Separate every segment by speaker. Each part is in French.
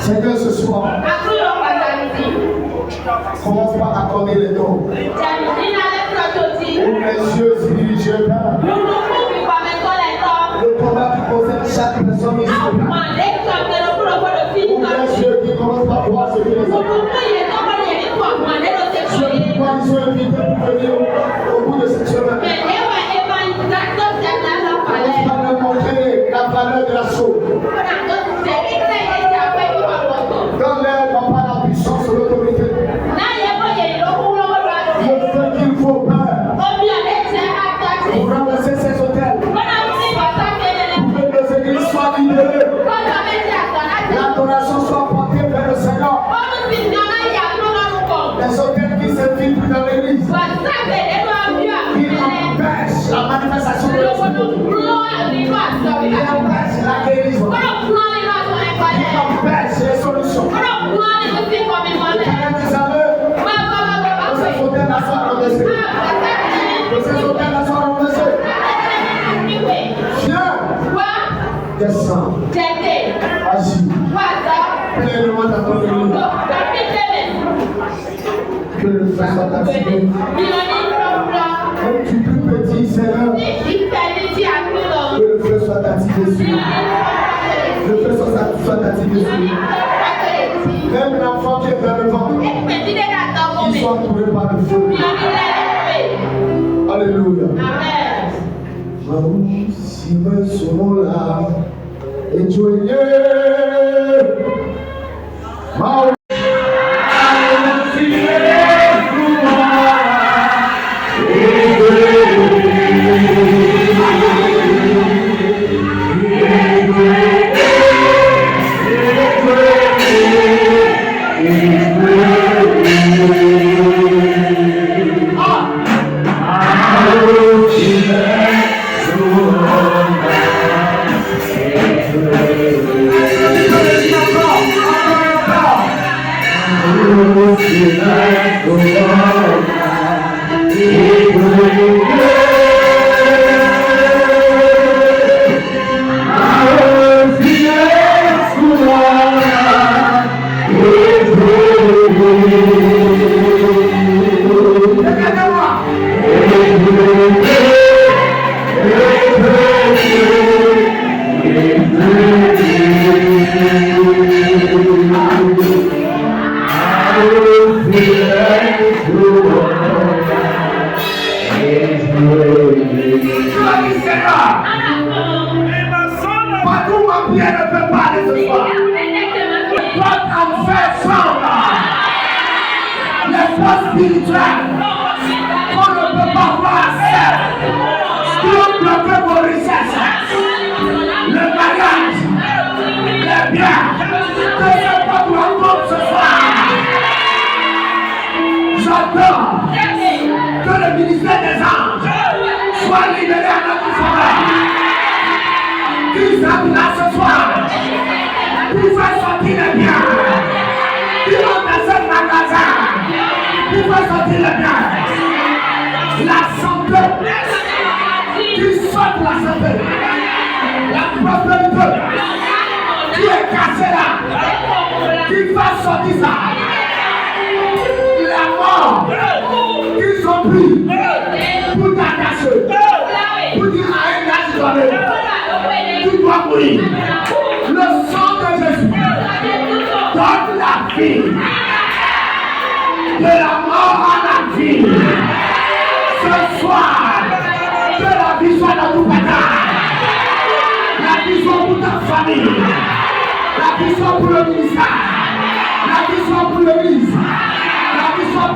Speaker 1: Seigneur, ce soir, commence par accorder les dons. Ouvre les yeux spirituels. Le combat qui concerne chaque personne ici. Ouvre les yeux qui commencent par voir ce que les autres. Ceux qui croient qu'ils sont invités pour venir au bout de cette semaine. Commence par leur montrer la valeur de la chose. Donne-leur non pas la puissance ou l'autorité. Le feu qu'il faut peur. Pour renverser ces hôtels. Pour que nos églises soient libérées. L'adoration soit portée vers le Seigneur. Les hôtels qui s'infiltrent dans l'église. Qui empêchent la manifestation de l'esprit. Qui empêchent la guérison. Qui empêchent les solutions. Descends. Agis. Pleinement dans ton vie. Que le feu soit activé. Comme tu plus petit, Seigneur. Que le feu soit activé sur lui. Le feu soit activé sur lui. Même l'enfant qui est dans le ventre, il soit entouré par le feu. Alléluia. Amen. Si me sono là et tu es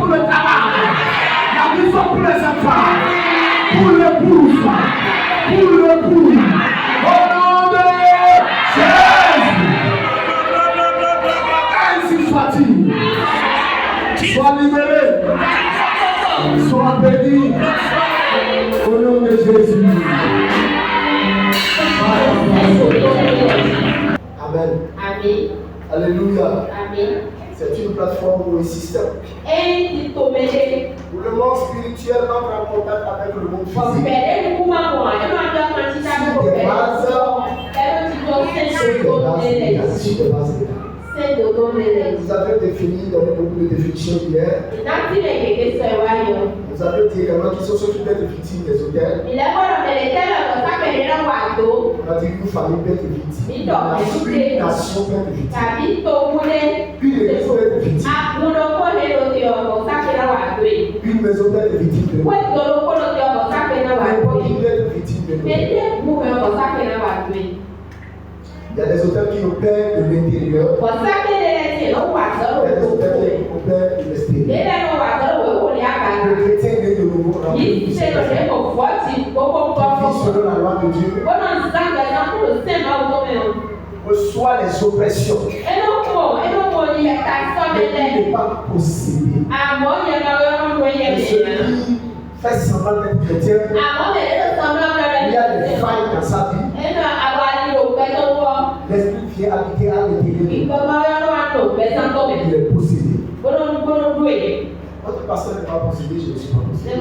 Speaker 2: pour le travail, la vision pour les enfants.
Speaker 1: Pour l'épouse. Pour l'épouse. Au nom de Jésus. Ainsi soit-il. Sois libéré. Sois béni. Au nom de Jésus. Amen.
Speaker 2: Amen.
Speaker 1: Alléluia.
Speaker 2: Amen.
Speaker 1: C'est une plateforme ou un système où le monde spirituel entre en contact avec le monde physique. Sur des bases légales. Vous avez défini, donné beaucoup de définitions hier. Vous avez dit également qu'ils sont ceux qui peuvent être victimes des hôtels. On a dit qu'une famille peut être victime. Une nation peut être victime. Une église peut être victime. Une maison peut être victime de nous. N'importe qui peut être victime de nous. Il y a des hôtels qui opèrent de l'intérieur. Il y a des hôtels qui opèrent de l'extérieur. Le chrétien est de nouveau dans le vie selon la loi de Dieu. Reçoit les oppressions. Mais il n'est pas possédé. Et celui qui fait semblant d'être chrétien, il y a des failles dans sa vie. L'esprit vient habiter à l'intérieur. Il est possédé. Votre pasteur n'est pas possédé, je ne suis pas possédé.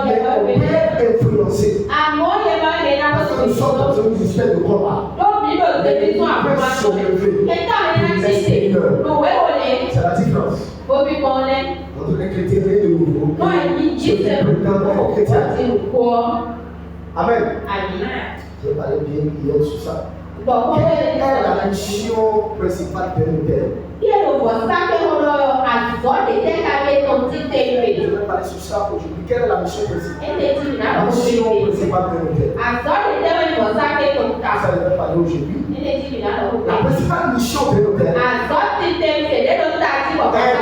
Speaker 1: Mais on peut influencer. Parce que nous sommes dans un système de combat. On peut se lever. C'est la différence. Entre les chrétiens et de nouveau. Ceux qui prétendent être chrétiens. Amen. J'ai parlé bien hier sur ça. Quelle est la mission principale de l'hôtel? Je vais parler sur ça aujourd'hui. Quelle est la mission principale? La mission principale de l'hôtel. Ça, je vais parler aujourd'hui. La principale mission de l'hôtel est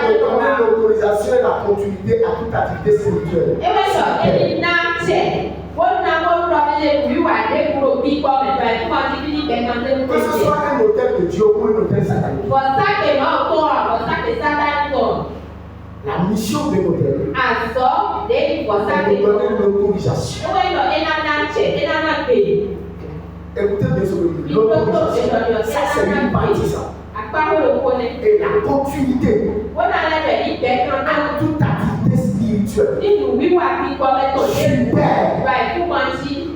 Speaker 1: de donner l'autorisation et la continuité à toute activité spirituelle. Que ce soit un hôtel de Dieu ou un hôtel satanique. La mission de l'hôtel est de donner l'autorisation. Écoutez bien ce que je dis. L'autorisation, ça c'est une partie ça. Et la continuité à toute activité spirituelle.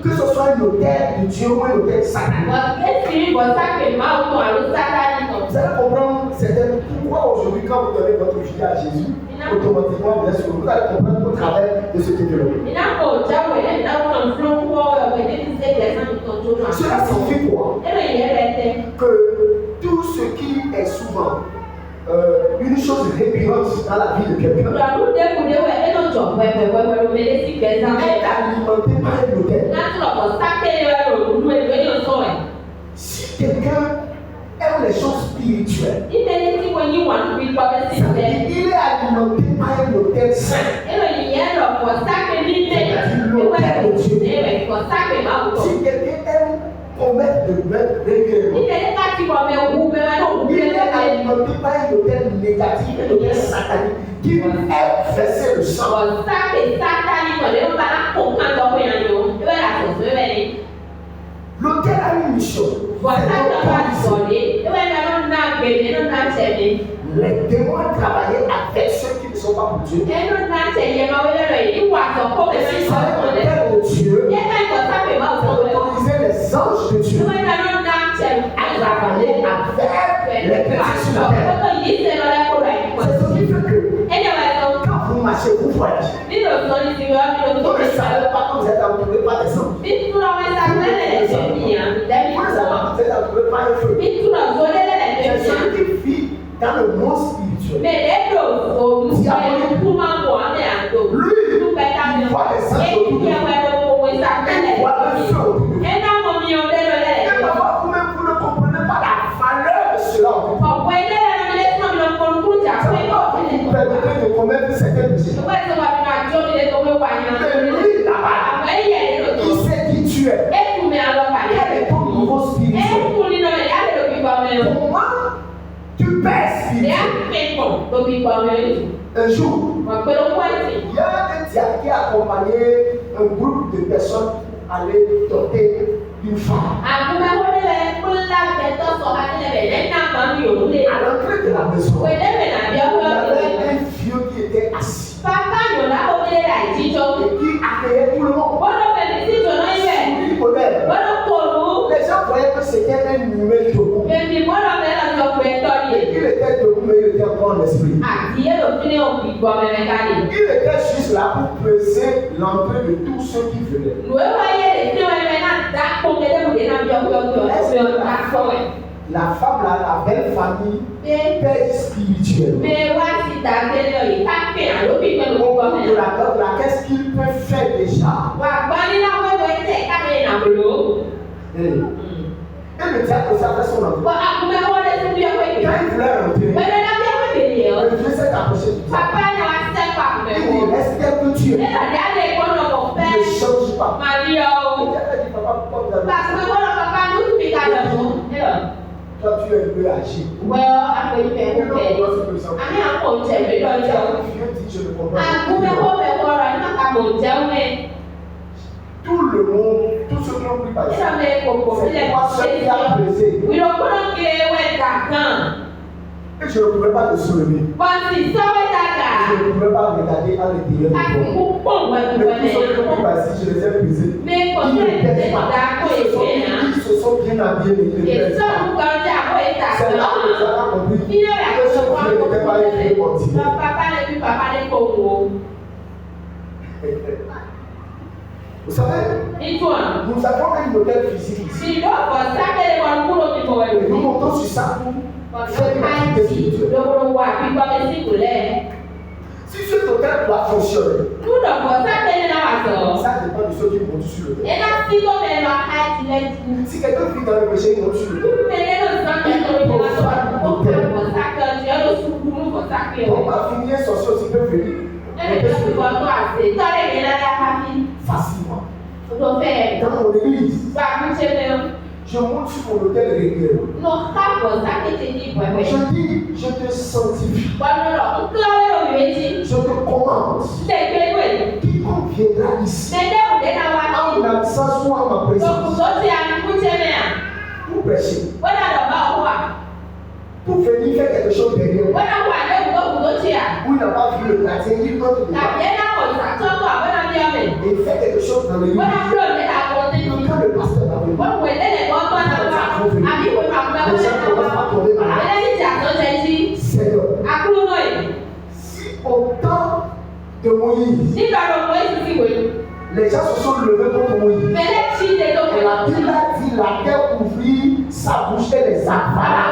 Speaker 1: Que ce soit un hôtel de Dieu ou un hôtel satanique. Vous allez comprendre pourquoi aujourd'hui, quand vous donnez votre vie à Jésus, automatiquement, bien sûr, vous allez comprendre au travers de ce développement. Cela signifie quoi? Que tout ce qui est souvent une chose récurrente dans la vie de quelqu'un est alimenté par un hôtel. Si quelqu'un aime les choses spirituelles, il est alimenté par un hôtel saint. C'est-à-dire l'hôtel de Dieu. Si quelqu'un aime commettre de mettre régulièrement, il est alimenté par un hôtel négatif, un hôtel satanique qui est versé le sang. L'hôtel a une mission. Les démons travaillent avec ceux qui ne sont pas pour Dieu. Et si c'est un hôtel de Dieu, autoriser les anges de Dieu à travailler avec les petits sur la terre. C'est ce qui fait que quand vous marchez, vous voyagez. Vous ne savez pas quand vous êtes entouré par des anges. Vous ne savez pas quand vous êtes entouré par un feu. C'est celui qui vit dans le monde spirituel. Lui, il voit des anges autour de lui. Il voit le feu autour de lui. Et parfois, vous-même, vous ne comprenez pas la valeur de cela. Vous permettez de commettre certains péchés. Mais lui, là-bas, Comment tu perds spirituel? Un jour, il y a un diable qui a accompagné un groupe de personnes pour aller doter une femme. À l'entrée de la maison, il y avait un vieux qui était assis. Et qui accueillait tout le monde. Les gens croyaient que c'était un numéro debout. Il était debout, mais il était encore en esprit. Il était juste là pour presser l'entrée de tous ceux qui venaient. La femme là, la belle famille, père spirituel. Qu'est-ce qu'il peut faire déjà? Et le diable aussi a fait son entrée. Quand il voulait rentrer, le Dieu s'est approché du diable. Il dit, reste tel que tu es. Ne change pas. Le diable a dit, papa, pourquoi vous avez toi, tu es un peu âgé. Tout le monde, tous ceux qui ont pris par exemple, c'est moi seul qui a brisé. Et je ne pouvais pas te soulever. Je ne pouvais pas regarder à l'intérieur de toi. Mais tous ceux qui ont pris par ici, je les ai brisés. Ils se sont bien habillés, mais ils ne pèsent pas. C'est là où les gens ont compris que ce vieux n'était pas un vieux ordinaire. Vous savez, nous avons un modèle physique ici. Et nous montons sur ça pour faire une activité spirituelle. Si ce total doit fonctionner, ça dépend de ceux qui montent sur le terrain. Si quelqu'un vit dans le péché, il monte sur le terrain. On va finir sorcier aussi peut venir. Facilement. Dans mon église, je monte sur mon hôtel régulièrement. Je dis, je te sanctifie. Je te commande. Quiconque viendra ici, en absence ou en ma présence, pour prêcher, pour venir faire quelque chose derrière moi, où il n'a pas vu le gardien, il doit te dire. Et faire quelque chose dans l'église. Quand le pasteur va venir, les gens commencent à tomber malades. Seigneur, si au temps de Moïse, les gens se sont levés contre Moïse, et la Bible a dit la terre ouvrit sa bouche et les avala.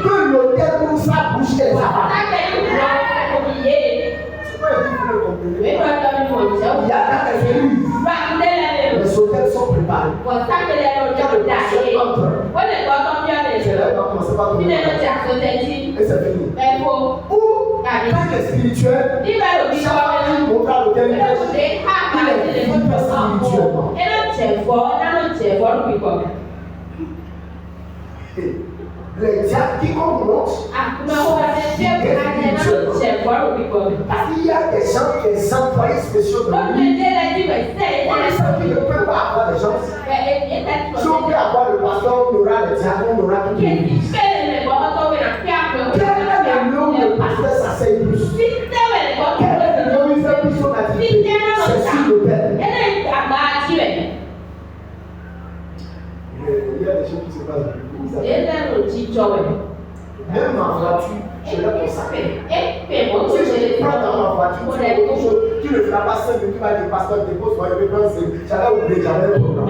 Speaker 1: Que l'autel ouvre sa bouche et les avala. Il y a dans les églises, les hôtels sont préparés. C'est là qu'on va commencer par tomber. Et c'est fini. Ou, quand il est spirituel, chaque fois qu'il montre à l'hôtel, il est vite spirituellement. Les diables qui montent, parce qu'il y a des gens, des employés spéciaux de l'église. On est sûr qu'il ne peut pas avoir des gens. Si on peut avoir le pasteur, on aura le diable, on aura tout le monde. Quel est le lieu où le pasteur s'asseye plus? Quel est le lieu où il fait plus son activité? C'est sur le père. Il y a des choses qui se passent. Même ma voiture, je l'ai consacrée. Si je prends dans ma voiture, tu ne feras pas 5 minutes, tu vas dire, pasteur, dépose-moi, je vais prendre ce. J'avais oublié, j'avais un programme.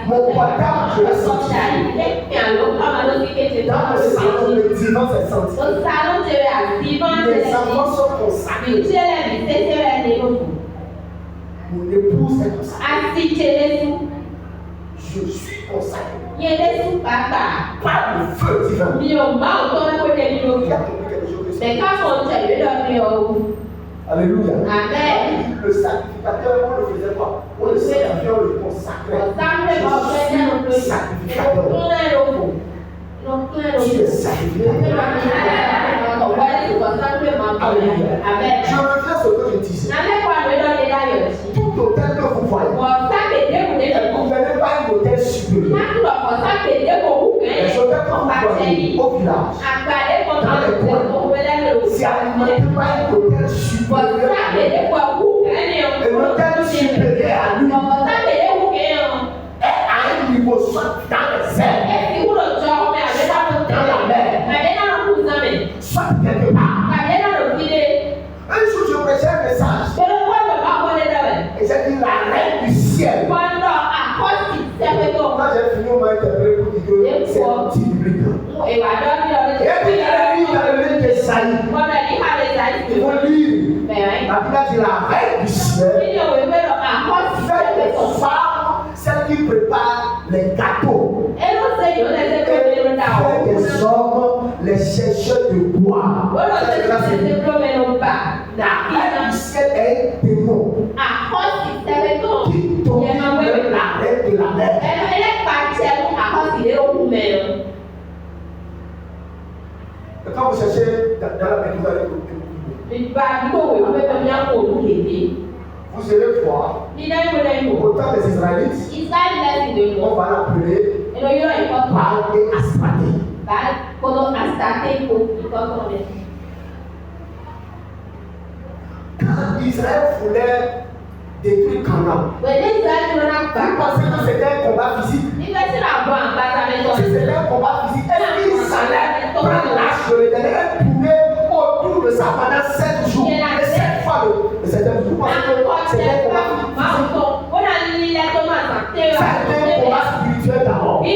Speaker 1: Mon portable, je l'ai sorti. Dans le salon, le divan, c'est senti. Les enfants sont consacrés. Mon épouse est consacrée. Je suis consacré. Par le feu divin. Il y a compris quelque chose. Alléluia.
Speaker 2: Amen.
Speaker 1: Le sacrificateur, on le faisait quoi? On le sacrifiait, on le consacrait. Je suis sacrificateur. Tu es sacrifié. Alléluia. Je reviens sur ce que je disais. Tout hôtel que vous voyez, vous n'avez pas un hôtel supérieur. Les hôtels que vous voyez au village, dans les coins, c'est alimenté par un hôtel supérieur à lui. Et l'hôtel supérieur à lui est à un niveau soit dans les airs, soit dans la mer, soit quelque part. Un jour, je prêchais un message et j'ai dit la reine du ciel. Quand j'ai fini, on m'a interpellé pour dire que c'est un petit biblique. Et puis, il a lu dans le livre d'Esaïe. Il faut lire. La Bible dit la reine du ciel fait des femmes, celles qui préparent les gâteaux. Et fait des hommes, les chercheurs de bois. La reine du ciel est un démon qui domine la reine de la mer. Et quand vous cherchez dans la mer, vous allez vous allez voir, au temps des Israélites, on va l'appeler Baal et Astarté. Quand Israël voulait détruire Canaan, vous pensez que c'était un combat physique? Si c'était un combat physique, est-ce qu'il s'allait prendre l'âge de l'Éternel et tourner autour de ça pendant 7 jours? Et 7 fois le 7e jour, vous pensez que c'était un combat physique? C'était un combat spirituel d'abord. Pour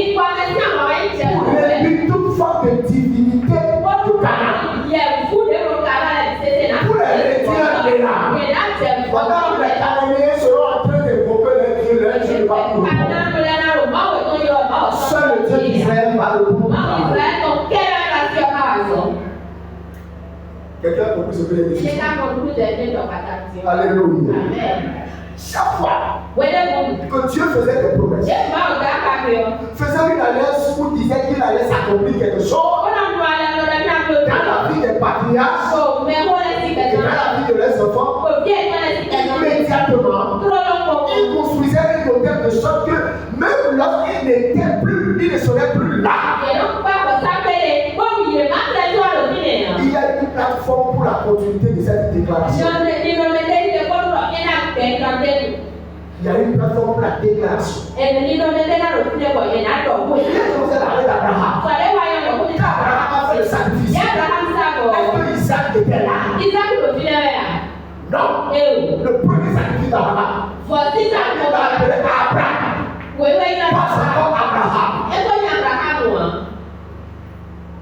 Speaker 1: réduire toute forme de divinité de Canaan. Pour les réduire là. Pendant que les Cananéens seront en train de développer leur Dieu va pour le seul le Dieu d'Israël va le pouvoir. Quelqu'un a compris ce que j'ai dit? Alléluia. Chaque fois que Dieu faisait des promesses, faisait une alliance où disait qu'il allait s'accomplir quelque chose dans la vie des patriarches et dans la vie de leurs enfants, immédiatement, il construisait un hôtel de sorte que même lorsqu'il n'était plus, il ne serait plus là. Il y a une plateforme pour la continuité de cette déclaration. Il y a une plateforme pour la déclaration. Il a parlé d'Abraham. Abraham a fait le sacrifice. Est-ce que Isaac était là? Non. Le premier sacrifice d'Abraham, on va l'appeler Abraham. Pas encore Abraham.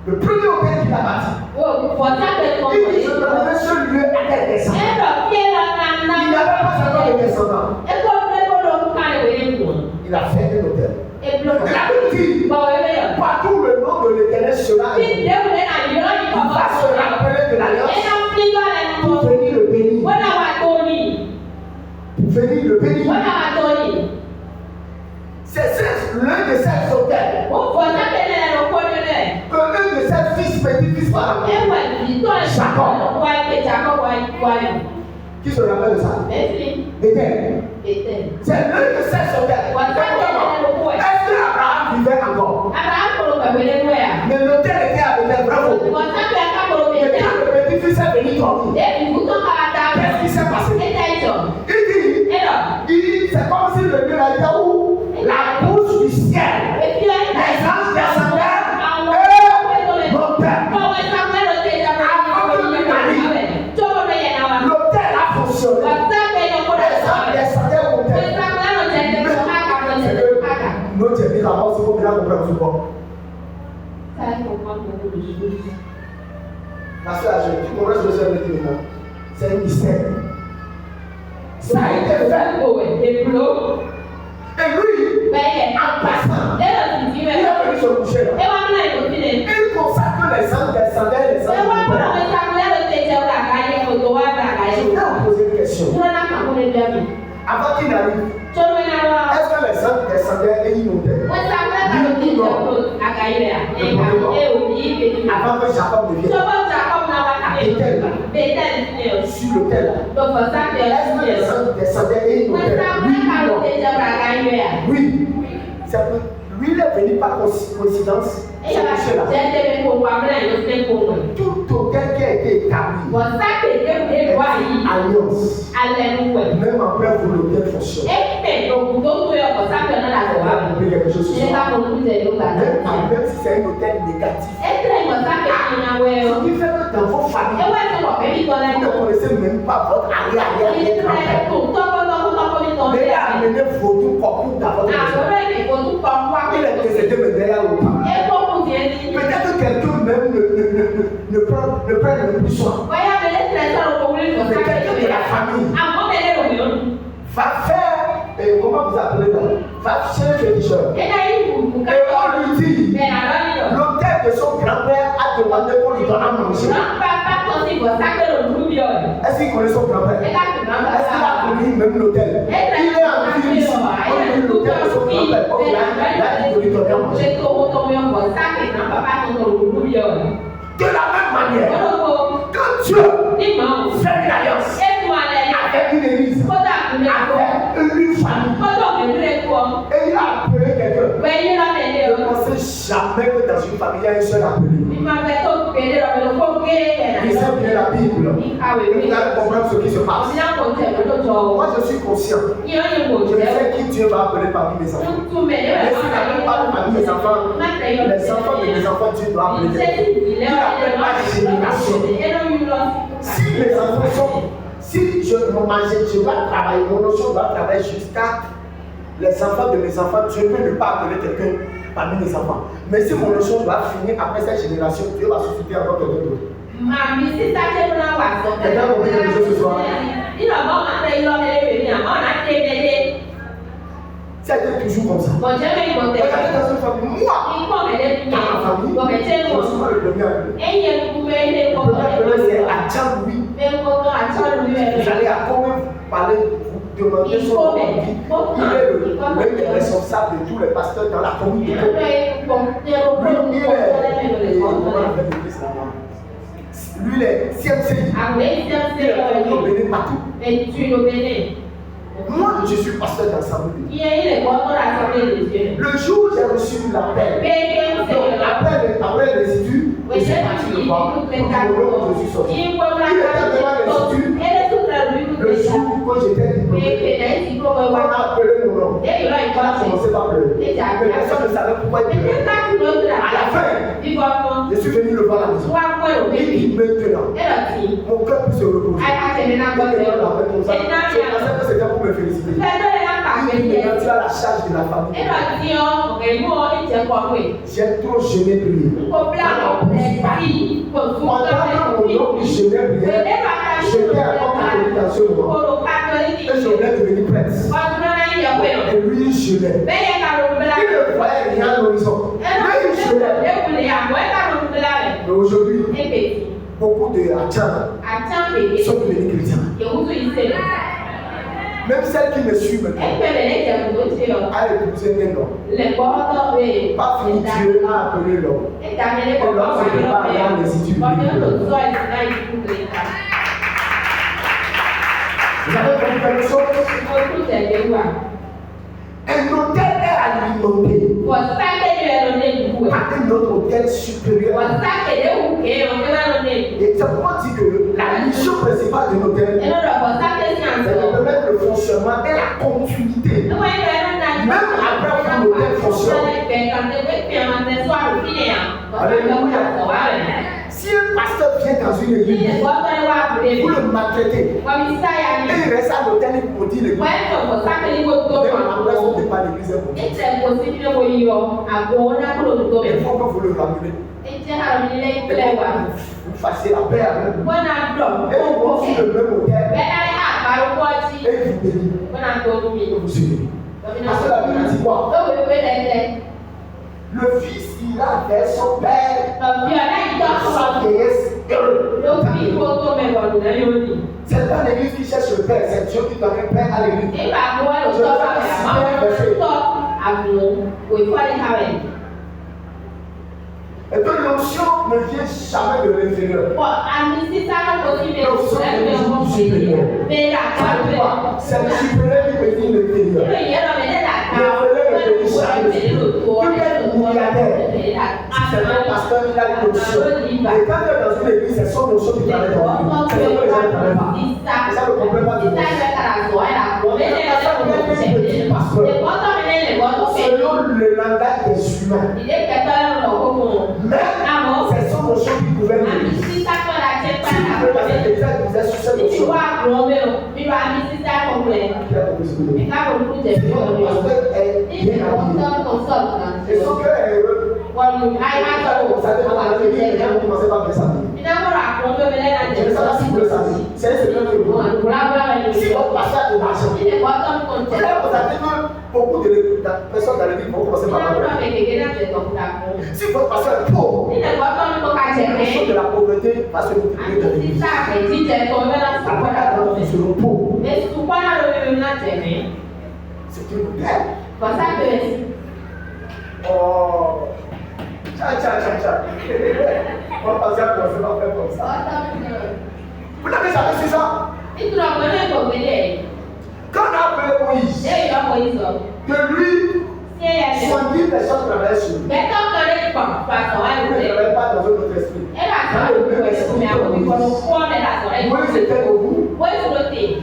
Speaker 1: Le premier hôtel qu'il a bâti, il dit je donnerai ce lieu à tes descendants. Il n'avait pas encore de descendants. Il a fait un hôtel. Il a dit partout le nom de l'Éternel sera élevé. Il va se rappeler de l'alliance pour venir le bénir. Pour venir le bénir. C'est l'un de ces hôtels que l'un de ses fils, petit-fils par Jacob, qui se rappelle de ça? Éternel. C'est l'un de ces hôtels. Est-ce que Abraham vivait encore? Mais l'hôtel était à Bethel, bravo. Et quand le petit-fils est venu dormir, qu'est-ce qui s'est passé? Il dit, c'est comme si le lieu était où? La bouche du ciel. Les anges descendaient et montaient. Avant que lui n'arrive, l'hôtel a fonctionné. Les anges descendaient et montaient. C'est que notre ami là-bas, c'est pour bien comprendre ce point. Parce que tu comprends ce que je veux dire maintenant? C'est un mystère. Ça a été fait. Et lui, en passant, il est venu se coucher là. Il consacre les anges descendaient, les anges montaient. Avant qu'il n'arrive, est-ce que les sangs descendaient et ils montaient? Avant que Jacob ne vienne. Sur l'autel. Est-ce que les sangs descendaient et ils montaient? Oui. Lui, il est venu par coïncidence. Tout autel qui a été établi est alliance. Même après vous l'autel fonctionne. Quelque chose même si c'est un hôtel négatif. Ce qui fait que dans vos familles, vous ne connaissez même pas votre arrière-grand-père. Mais il a amené vos tout corps dans votre maison. Il est décédé derrière le pas. Peut-être que quelqu'un même ne prend le plus soin. Mais quelqu'un de la famille va faire, comment vous appelez là? Va chez le féticheur. Et on lui dit, l'hôtel de son grand-père a demandé qu'on lui donne à manger. Est-ce qu'il connaît son grand-père? Est-ce qu'il a connu même l'hôtel? Il est en vie ici. On lui dit l'hôtel de son grand-père. Il a dit de lui donner à manger. De la même manière, quand Dieu fait une alliance avec une église, avec une famille, et il a appelé quelqu'un, ne pensez jamais que dans une famille il y a un seul appelé. Lisez bien la Bible et vous allez comprendre ce qui se passe. Moi je suis conscient. Je sais qui Dieu va appeler parmi mes enfants. Mais s'il n'appelle pas parmi mes enfants, les enfants de mes enfants, Dieu doit appeler. Il n'appelle pas les générations. Si mes enfants sont, si je dois travailler, mon notion doit travailler jusqu'à les enfants de mes enfants, Dieu peut ne pas appeler quelqu'un parmi mes enfants. Mais si mon notion doit finir après cette génération, Dieu va susciter encore quelqu'un d'autre. Quelqu'un compris quelque chose ce soir? C'était toujours comme ça. Regardez dans une famille, moi, dans ma famille, je suis le premier appelé. Le premier appelé, c'est Adjan Louis. Vous allez à combien parler, vous demander son nom. Il est le responsable de tous les pasteurs dans la commune. Lui, il est CMC. Il est obéi partout. Moi, je suis pasteur d'assemblée. Le jour où j'ai reçu l'appel, après les études, je suis parti le voir. Je suis sorti. Il était devant les études. Le jour où j'étais diplômé, on a appelé mon nom. On a commencé par pleurer. Mais personne ne savait pourquoi il pleurait. À la fin, je suis venu le voir à la maison. Il dit maintenant, mon cœur peut se reposer. Je pensais que c'était pour me féliciter. Il dit maintenant, tu as la charge de la famille. J'ai trop jeûné prié. Pendant que mon oncle jeûnait prié, j'étais encore catholique dans ce moment. Et je voulais devenir prêtre. Et lui, il jeûnait. Il ne voyait rien à l'horizon. Mais il jeûnait. Mais aujourd'hui, beaucoup de Adjan sont devenus chrétiens. Même celles qui me suivent maintenant, a épousé un homme. Pas fini, Dieu a appelé l'homme. Et l'homme se prépare à les études. Vous avez compris quelque chose? Un hôtel est alimenté par un autre hôtel supérieur. Et c'est pourquoi on dit que la mission principale de l'hôtel, c'est de permettre le fonctionnement et la continuité. Même après que l'hôtel fonctionne. Alléluia. Si un pasteur vient dans une église, vous le maltraitez, et il reste à l'hôtel, il maudit l'église. Même après son départ, l'église est maudite. Il faut que vous le ramenez. Et vous fassiez la paix avec vous. Et vous pensez le même hôtel. Et vous bénissez. Parce que la Bible dit quoi? Le fils ira vers son père, sa vieillesse, heureux. C'est pas l'église qui cherche le Père, c'est Dieu qui donne le Père à l'église. Et donc l'onction ne vient jamais de l'intérieur. L'onction vient du supérieur. C'est le supérieur qui me dit l'intérieur. Le c'est un pasteur qui a une option. Et quand tu es dans une église, c'est son option qui travaille dans l'église. C'est ce que les gens ne travaillent pas. Et ça ne comprend pas de selon le langage des humains. Mais c'est son option qui gouverne l'église. Si tu veux passer l'église, vous êtes sur cette option. Et son cœur est heureux. Vous savez, les gens commencent par bien s'habiller. Je ne sais pas si vous le savez. C'est un secret que vous avez. Si votre pasteur est marchand, vous savez que beaucoup de personnes dans l'église vont commencer par la. Si votre pasteur est pauvre, la chose de la pauvreté va se multiplier dans l'église. Après, quand ils seront pauvres, c'est une guerre. Oh, tcha. On va passer à quoi, c'est pas faire comme ça. Vous n'avez jamais su ça? Quand on a appelé Moïse, que lui, 70 personnes travaillaient sur lui. Il ne travaillait pas dans un autre esprit. Dans le même esprit, Moïse était au bout.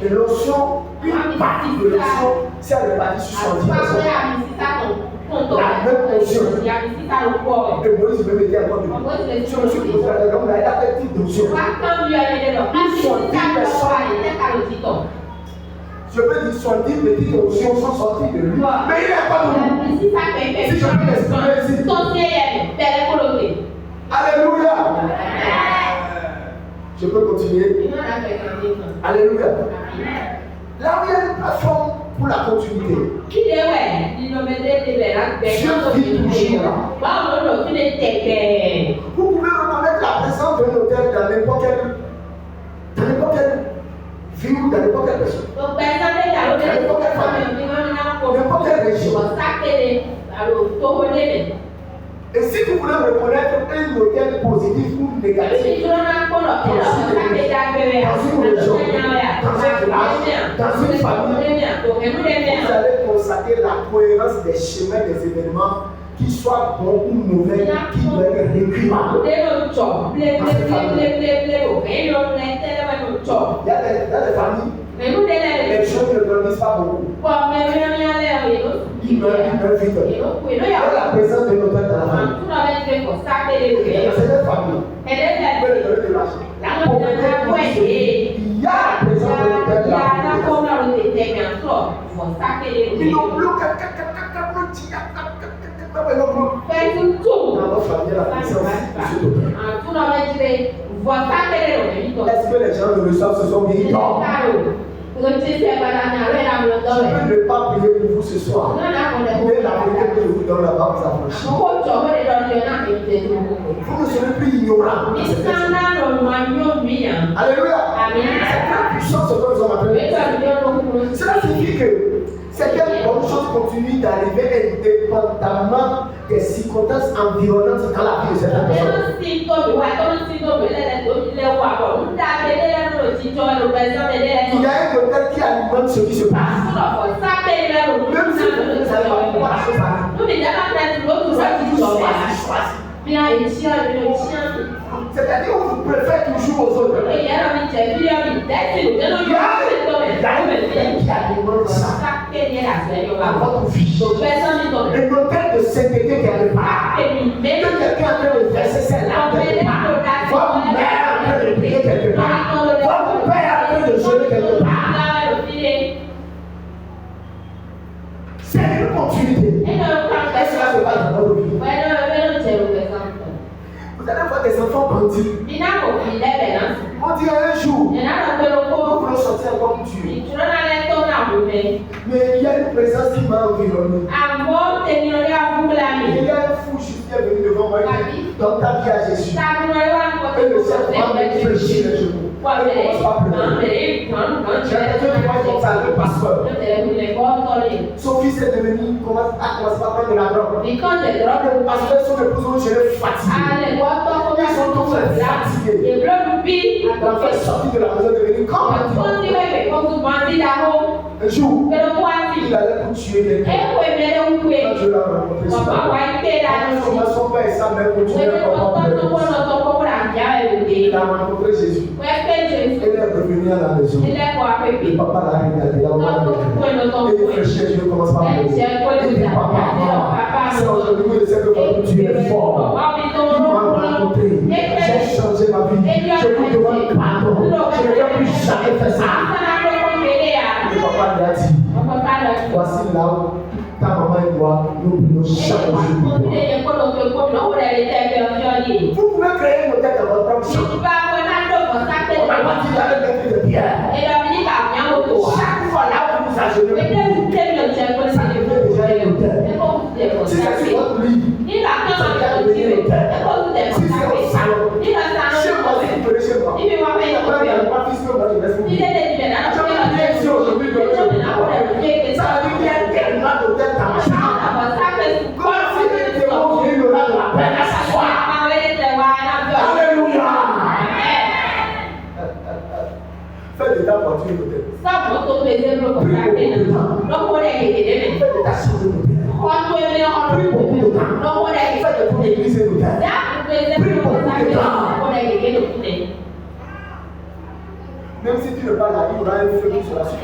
Speaker 1: Et l'onction, une partie de l'onction, c'est répartie sur 70 personnes. La même onction. Et Moïse me mettait encore debout. Je me suis posé la question, mais il y a quel type d'onction? Ils sont 10 personnes. Je peux dire 70 petites onction sont sorties de lui. Mais il n'est pas debout. Si je peux l'exprimer ici. Alléluia. Je peux continuer. Alléluia. Là où il y a une plateforme pour la continuité. Dieu vit toujours là. Vous pouvez reconnaître la présence d'un hôtel dans n'importe quelle ville ou dans n'importe quelle personne. Dans n'importe quelle famille. N'importe quelle région. Et si vous voulez reconnaître un hôtel positif ou négatif, dans une région, dans un village, dans une famille, vous allez constater la cohérence des chemins des événements, qu'ils soient bons ou mauvais, qui doivent être réprimables. Il y a des familles, les gens ne grandissent pas beaucoup. Ils meurent vite. Il y a la présence de l'hôtel dans la famille. Il y a cette famille. Il y a la présence de l'hôtel dans la famille. Ils n'ont plus dans votre famille, la présence est-ce que les gens le reçoivent ce soir? Oui, non. Je ne peux pas prier pour vous ce soir. Mais la prière que je vous donne là-bas vous affranchit. Vous ne serez plus ignorants. Alléluia. C'est très puissant ce que nous avons appelé. Cela signifie que certaines bonnes choses continuent d'arriver indépendamment des circonstances environnantes dans la vie de certaines personnes. Il y a un hôtel qui alimente ce qui se passe. Même si vous ne savez pas pourquoi la chose arrive. Vous avez toujours choisi. C'est-à-dire que vous préférez toujours aux autres. Il y a un hôtel qui alimente ça. À votre vie. Un hôtel de sainteté quelque part. Que quelqu'un est en train de verser ses larmes quelque part. Votre mère est en train de prier quelque part. Votre père est en train de jeûner quelque part. C'est une continuité. Est-ce que ça se passe dans votre vie? Vous allez voir des enfants bandits. On dit un jour, nous voulons sortir comme Dieu. Mais il y a une présence qui m'a environné. Il y a un fou juste qui est venu devant moi et dit, dans ta vie à Jésus. Et le ciel va me fléchir les genoux. Ne commence pas à pleurer. J'ai quelqu'un qui va comme ça, le pasteur. Son fils est devenu, commence pas à prendre de la drogue. Parce que son épouse, je l'ai fatigué. Ils sont tous fatigués. L'enfant est sorti de la maison devenu comme un jour, il allait pour tuer quelqu'un. Quand je l'ai rencontré, son père et sa mère continuaient à il a rencontré Jésus. Elle est revenue à la maison. Le papa l'a regardé. Et il fléchit, je ne commence pas à pleurer. Il dit papa, c'est aujourd'hui que je sais que tu es fort. Il m'a rencontré. J'ai changé ma vie. Je vous demande pardon. Je ne vais plus jamais faire ça. Le papa lui a dit, voici là où ta maman et moi, nous prions chaque jour pour toi. Vous pouvez créer une tête dans votre propre chambre. On va pas dire avec des trucs de pierre. Chaque fois là où vous agenouillez, ça devient déjà un hôtel. Si c'est sur votre lit, ça devient un hôtel. Si c'est au salon, chez moi, si vous venez chez moi, il n'y a pas fils que moi je laisse vous. Je me dis si aujourd'hui, ça veut dire qu'il y a tellement d'hôtels dans ma chambre. Comme si les démons viennent de la peine à s'asseoir. Alléluia. Faites de ta voiture une hôtel. Prie beaucoup de temps. Faites de ta chambre une hôtel. Prie beaucoup de temps. Faites de ton église une hôtel. Prie beaucoup de temps. Même si tu ne parles pas, il y aura un feu qui sera sur le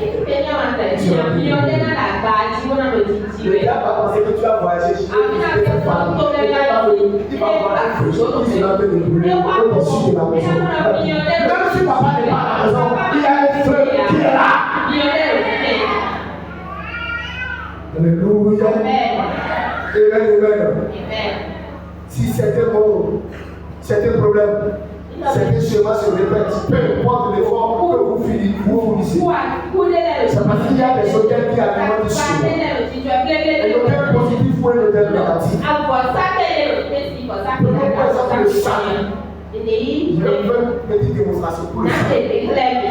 Speaker 1: Le diable va penser que tu as voyagé chez lui. Il va voir un feu qui sera en train de brûler au-dessus de la maison. Même si papa n'est pas à la maison, il y a un feu qui est là. Alléluia. Amen. Si certains mots, certains problèmes, certains schémas se répètent, peu importe l'effort que vous fournissez. C'est parce qu'il y a des hôtels qui alimentent du schéma. Un hôtel positif ou un hôtel négatif. Prenons par exemple le salut. Je vais faire une petite démonstration pour le salut.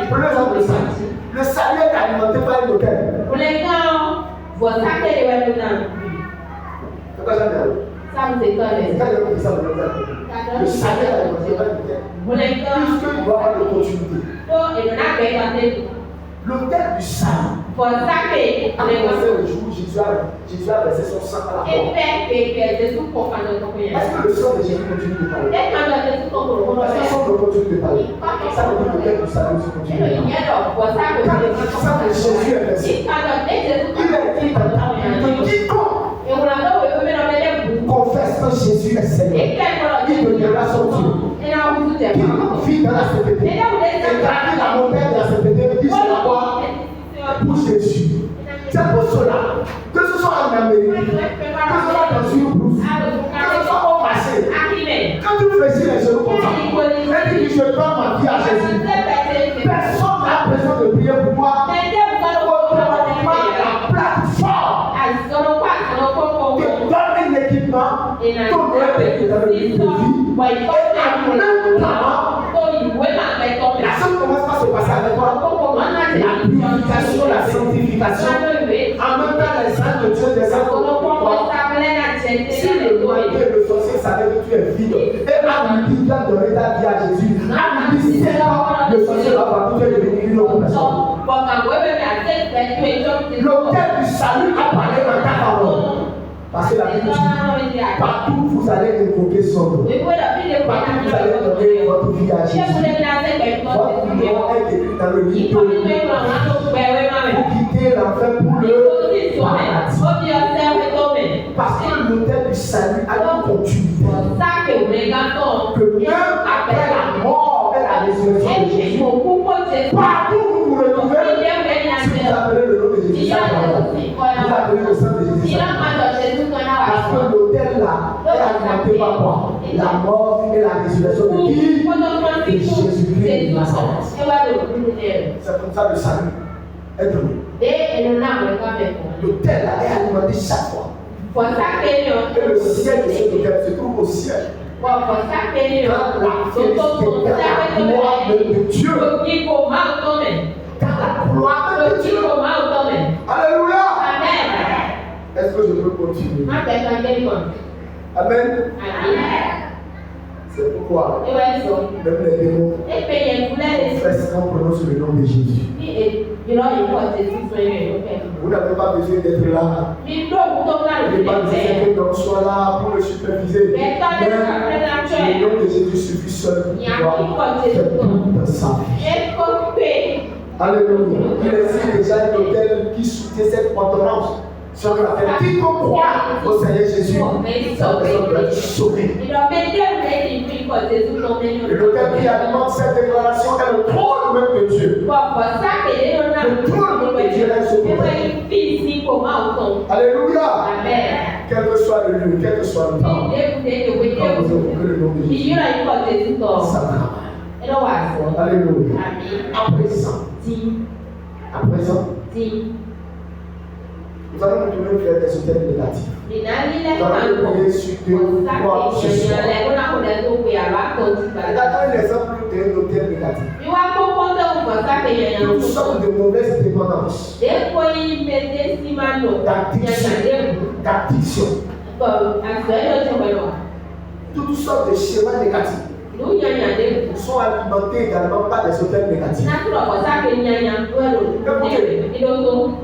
Speaker 1: Prenons exemple le salut. Le salut est alimenté par un hôtel. C'est pas jamais. Le salut est alimenté par un hôtel. Puisqu'il doit avoir de continuité. L'hôtel du salut. Le jour où Jésus a versé son sang à la porte. Est-ce que le sang de Jésus continue de parler? Est-ce que son sang continue de parler? Ça veut dire que l'hôtel du salut aussi continue de parler. Quand le sang de Jésus est versé, il est écrit dans ta Bible que quiconque confesse que Jésus est Seigneur, il deviendra son Dieu. Quiconque vit dans la CPT et gravit la montagne de la CPT, il sera quoi? Pour Jésus. C'est pour cela que ce soit en Amérique, que ce soit dans une brousse, que ce soit au marché, quand tu fléchis les genoux comme ça, et tu dis je donne ma vie à Jésus, personne n'a besoin de prier pour moi. La plateforme te donne un équipement, ton rêve dans le but de vie, et en même temps, la chose commence par se passer avec toi. La purification, la sanctification, en même temps les saints de Dieu descendent pour toi. Si le noyé, le sorcier savait que tu es vide, et à midi, tu as donné ta vie à Jésus, à midi, 7 ans, le sorcier va voir que tu es devenu une autre personne. L'hôtel du salut a parlé dans ta parole. Parce que la Bible dit, partout vous allez invoquer son nom. Partout vous allez donner votre vie à Jésus. Votre nom est écrit dans le livre. Vous quittez l'enfer pour le paradis. Parce que l'hôtel du salut a une continuité. Que même après la mort et la résurrection de Jésus, partout vous vous retrouvez, si vous appelez le nom de Jésus, vous appelez le sang de Jésus. Parce que l'hôtel là est alimenté par quoi? La mort et la résurrection de qui? De Jésus-Christ de Nazareth. C'est comme ça le salut est donné. L'hôtel là est alimenté chaque fois. Et le siège de cet hôtel se trouve au ciel. Quand la fierté est la gloire de Dieu. Dans la gloire de Dieu. Alléluia. Amen. Est-ce que je peux continuer? Amen. C'est pourquoi même les démons confessent quand on prononce le nom de Jésus. Vous n'avez pas besoin d'être là. Vous n'avez pas besoin que l'homme soit là pour le superviser. Mais le nom de Jésus suffit seul pour pouvoir faire toute sa vie. Alléluia. Il existe déjà un hôtel qui soutient cette ordonnance. Sur la terre, quiconque croit au Seigneur Jésus, sa personne doit être sauvée. Et l'autel qui alimente cette déclaration est le trône même de Dieu. Le trône même de Dieu est sauvé. Alléluia. Amen. Quel que soit le lieu, quel que soit le temps, quand vous évoquez le nom de Jésus, ça travaille. Alléluia. À présent, nous allons nous tourner vers des hôtels négatifs. Nous allons nous tourner sur 2 ou 3 ce soir. Regardons l'exemple d'un hôtel négatif. Nous sommes de mauvaises dépendances, d'addiction, toutes sortes de schémas négatifs. Sont alimentés également par des hôtels négatifs.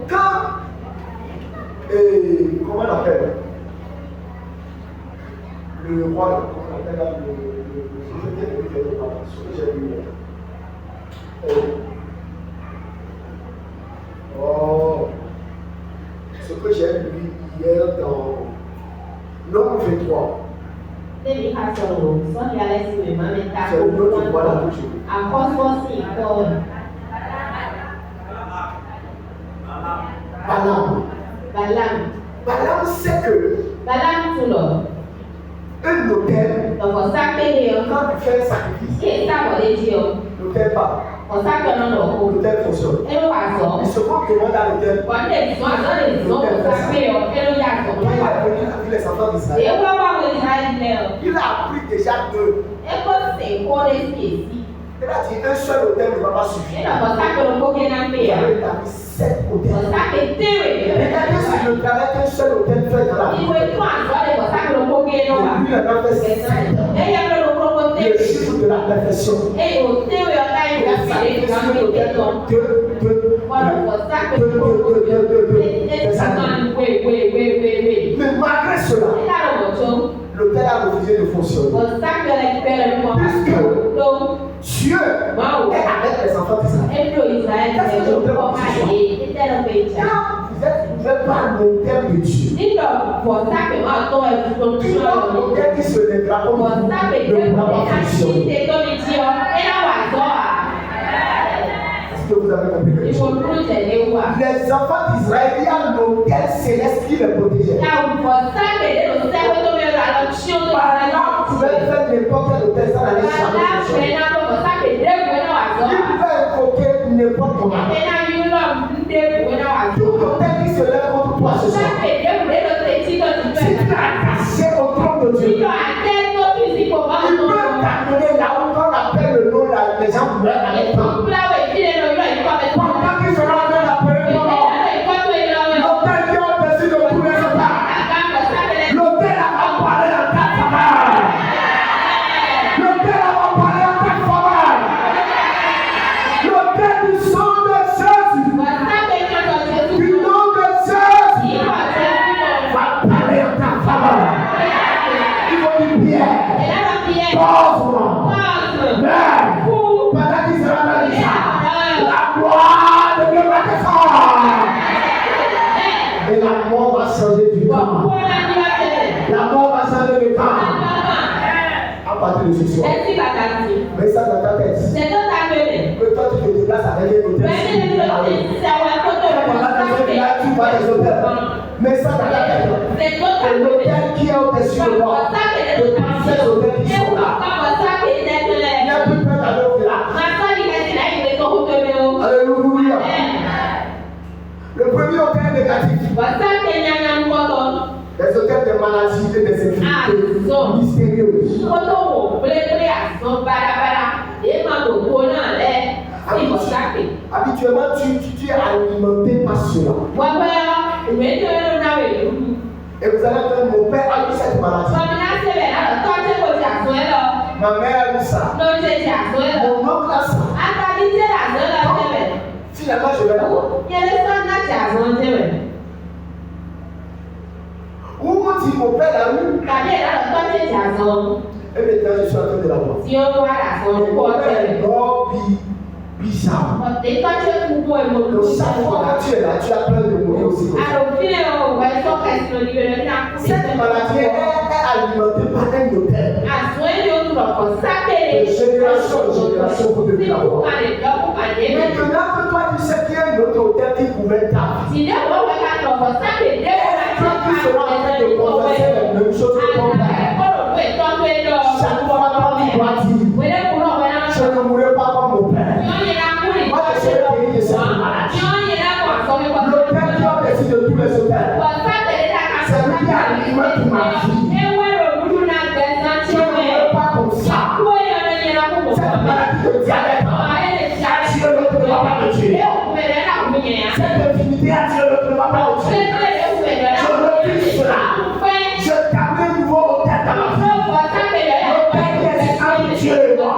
Speaker 1: Quand comment on appelle le roi, comment on appelle ce que j'ai lu hier dans Nombre 23. C'est le nom du roi là que je veux. Balaam sait que un hôtel, quand tu fais un sacrifice, l'hôtel part. L'hôtel fonctionne. Il se prend comment dans l'hôtel? Il a venu avec les enfants d'Israël. Il a appris déjà deux. Il a dit un seul hôtel ne va pas suffire. Il avait établi 7 hôtels. Regardez si le travail qu'un seul hôtel fait dans la vie. Lui, il a fait 7. Le chiffre de la perfection. Mais malgré cela, l'hôtel a refusé de fonctionner. Puisque Dieu est avec les enfants d'Israël. Qu'est-ce que je peux vous dire? Quand vous n'êtes pas l'hôtel de Dieu, l'hôtel qui se lèvera comme vous ne pourra pas fonctionner. Est-ce que vous avez compris quelque chose? Les enfants d'Israël, il y a l'hôtel céleste qui les protégeait. Par exemple, vous pouvez faire n'importe quel hôtel sans aller jamais fonctionner. Il peut invoquer n'importe comment. Tout hôtel qui se lève contre toi ce soir, si tu es attaché au trône de Dieu, il peut t'amener là où on appelle le nom, là, les gens meurent avec toi. Pendant qu'ils seront en train d'appeler ton nom, l'hôtel qui a au-dessus de tous les autres, l'hôtel va parler en ta faveur. L'hôtel va parler en ta faveur. L'hôtel du sang de Jésus, du nom de Jésus, va parler en ta faveur. Il faut dire Pierre, pauvre, mais, pendant qu'il sera dans les champs, la gloire de Dieu va descendre. Et la mort va changer du temps. La mort va changer du temps. À partir de ce soir. Mets ça dans ta tête. Que toi tu te déplaces avec un hôtel. Tu vois les hôtels. Mets ça dans ta tête. Et l'hôtel qui est au-dessus de moi. De ces hôtels qui sont là. Il n'y a plus peur d'aller au village. Alléluia. Le premier hôtel négatif. Les hôtels de maladies et des infirmités mystérieuses. Habituellement, tu es alimenté par cela. Et vous allez dire, mon père a eu cette maladie. Ma mère a eu ça. Mon oncle a ça. Finalement, je vais là-bas. Où on dit mon père a eu. Et maintenant, je suis en train de la voir. Mon père est mort bizarre. Donc, chaque fois que tu es là, tu as peur de mourir aussi. Cette maladie est alimentée par un hôtel. De génération en génération, vous devez l'avoir. Maintenant que toi, tu sais qu'il y a un autre hôtel qui pouvait t'avoir. Tu seras en train de converser la même chose que ton père. Chaque fois que tu dois dire, je ne mourrai pas comme mon père. Moi, je suis guéri de cette maladie. L'hôtel qui a décidé de tous les hôtels, c'est lui qui alimente ma vie. Je ne mourrai pas comme ça. Cette maladie de diabète, Dieu ne va pas me tuer. Cette infinité, Dieu ne va pas me tuer. Je refuse cela. Je t'amène un nouveau hôtel dans ma vie. L'hôtel qui est entre Dieu et moi.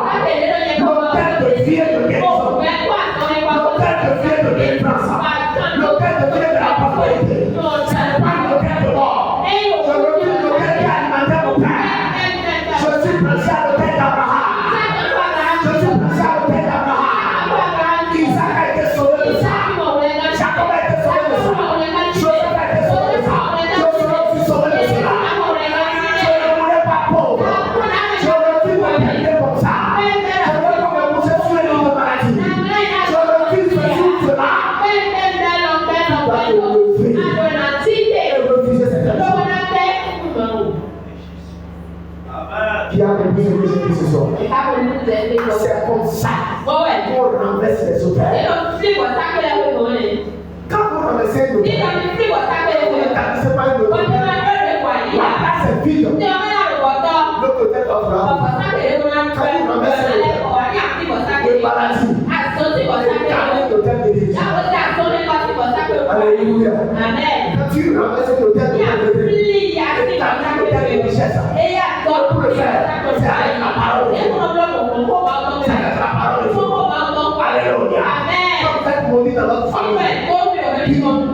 Speaker 1: L'hôtel de vie et de guérison. L'hôtel de vie et de délivrance. L'hôtel de vie et de la prospérité. C'est pas l'hôtel de mort. Je refuse l'hôtel qui a alimenté mon père. Je suis placé à l'hôtel d'Abraham. Je suis placé à l'hôtel d'Abraham. Isaac a été sauvé de ça. Jacob a été sauvé de ça. Joseph a été sauvé de ça. Je serai aussi sauvé de cela. Je ne mourrai pas pauvre. Je refuse de péter comme ça. Je veux qu'on me pousse sur les noms de maladie. Je refuse de tout cela. Tu dois te lever et refuser cette chose. Qui a compris ce que j'ai dit ce soir? C'est comme ça qu'on renverse les hôtels. Quand vous renversez un hôtel, vous n'établissez pas un hôtel. La place est vide. L'autre hôtel offre. Quand vous renversez l'hôtel de maladie, vous établissez l'hôtel de guérison. Alléluia. Quand tu renverses l'hôtel de pauvreté, tu établis l'hôtel de richesse. Pour le faire, c'est avec la parole de Dieu. C'est avec la parole de Dieu. Alléluia. Comme vous êtes maudits dans notre famille.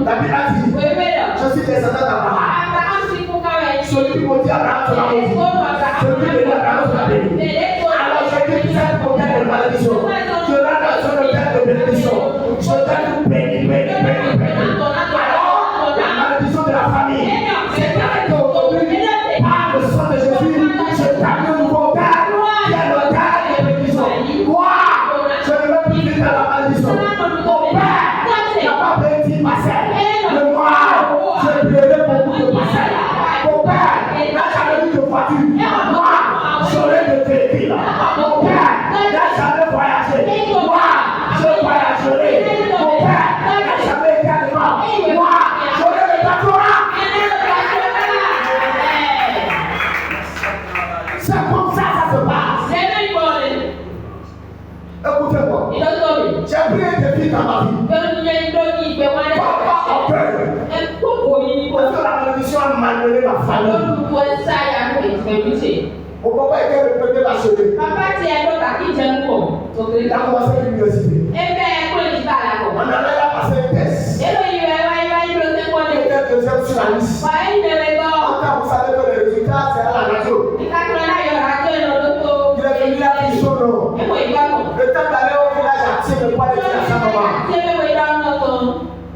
Speaker 1: La Bible a dit, je suis descendant d'Abraham. Celui qui maudit Abraham sera maudit. Celui qui bénit Abraham sera béni. Alors je dis que c'est pour de malédiction. Je rentre dans un hôtel de bénédiction. Je t'aime béni, béni, béni, béni. Alors, la malédiction de la famille, c'est avec aujourd'hui, par le sang de Jésus, je t'amène un nouveau hôtel, qui est l'hôtel de bénédiction. Moi, je ne veux plus vivre dans la malédiction. Mon père n'a pas béni parcelle. Mais moi, je paierai beaucoup de parcelles. Mon père n'a jamais eu de voiture. Moi, j'aurai de véhicule. Mon père n'a jamais voyagé. Moi, je voyagerai. Mon père n'a jamais été à l'école. Moi, j'aurai le doctorat. C'est comme ça se passe. Écoutez-moi. J'ai pris un défi dans ma vie. Pas en peur. Parce que la malédiction a malmené ma famille. Mon papa était représenté par cheveux. Il a commencé l'université. On allait là passer un test. Il était deuxième sur la liste. Quand vous savez que le résultat, c'est à la radio. Il est venu là pour son nom. Le temps d'aller au village à tirer le poids de sa maman.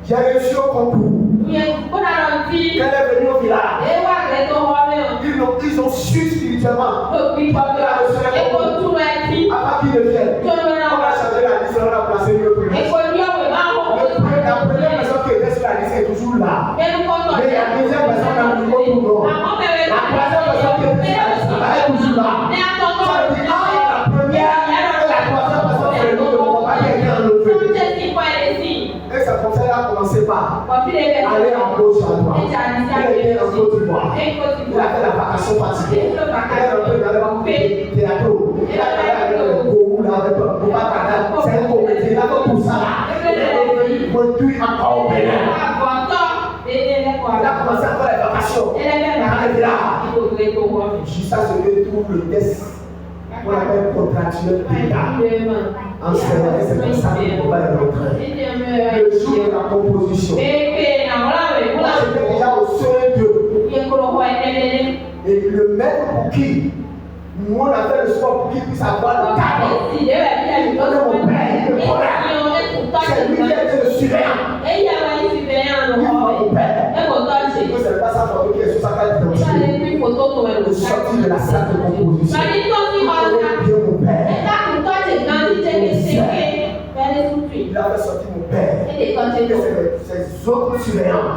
Speaker 1: J'ai réussi au concours. Quand elle est venue au village, ils ont su spirituellement. Avant qu'il ne vienne, on a changé la liste, on a placé mieux pour lui. La première personne qui était sur la liste est toujours là. Mais il y a la deuxième personne Aller en gauche à droite. Il est en Côte d'Ivoire. Il a fait la vacation fatiguée. Il est rentré dans le théâtre. Il a fait le Gourou là avec Boubacar. C'est un comédien. Il a fait tout ça là. Il produit encore au Bénin. Il a commencé à faire les vacations. Il est là. Jusqu'à ce que tout le test qu'on appelle contractuel d'État. En ce moment, c'est comme ça qu'on va le rentrer. Le jour de la composition. Moi, j'étais déjà au seuil 2. Et le maître pour qui nous on a fait le sport pour qu'il puisse avoir le cadre. Il est mon père, il est mon c'est lui qui était le surveillant. Il est mon père. Ce n'est pas sa photo qui est sur sa carte d'identité. Le sorti de la salle de composition. Il est mon père. Il avait sorti mon père. Et c'est ses autres surveillants.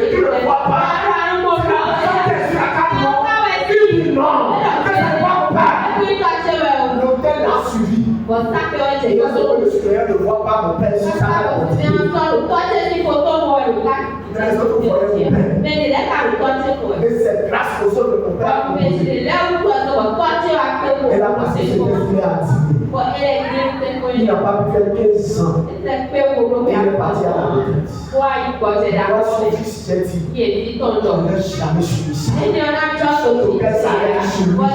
Speaker 1: Tu ne le vois pas. Non, que je ne vois pas. L'hôtel l'a suivi. Et le surveillant ne voit pas mon père sur sa carte d'identité. Les autres voyaient mon père. Et c'est grâce aux autres de mon père. Elle a passé ses destinées à dîner. Il n'a pas pu faire 15 ans. Il est parti à la retraite. Moi, son fils, j'ai dit, je n'ai jamais suivi ça. Surtout qu'elle s'arrête sur lui. Moi,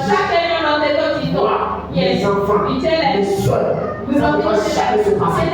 Speaker 1: mes enfants, mes soeurs, ça ne va jamais se passer.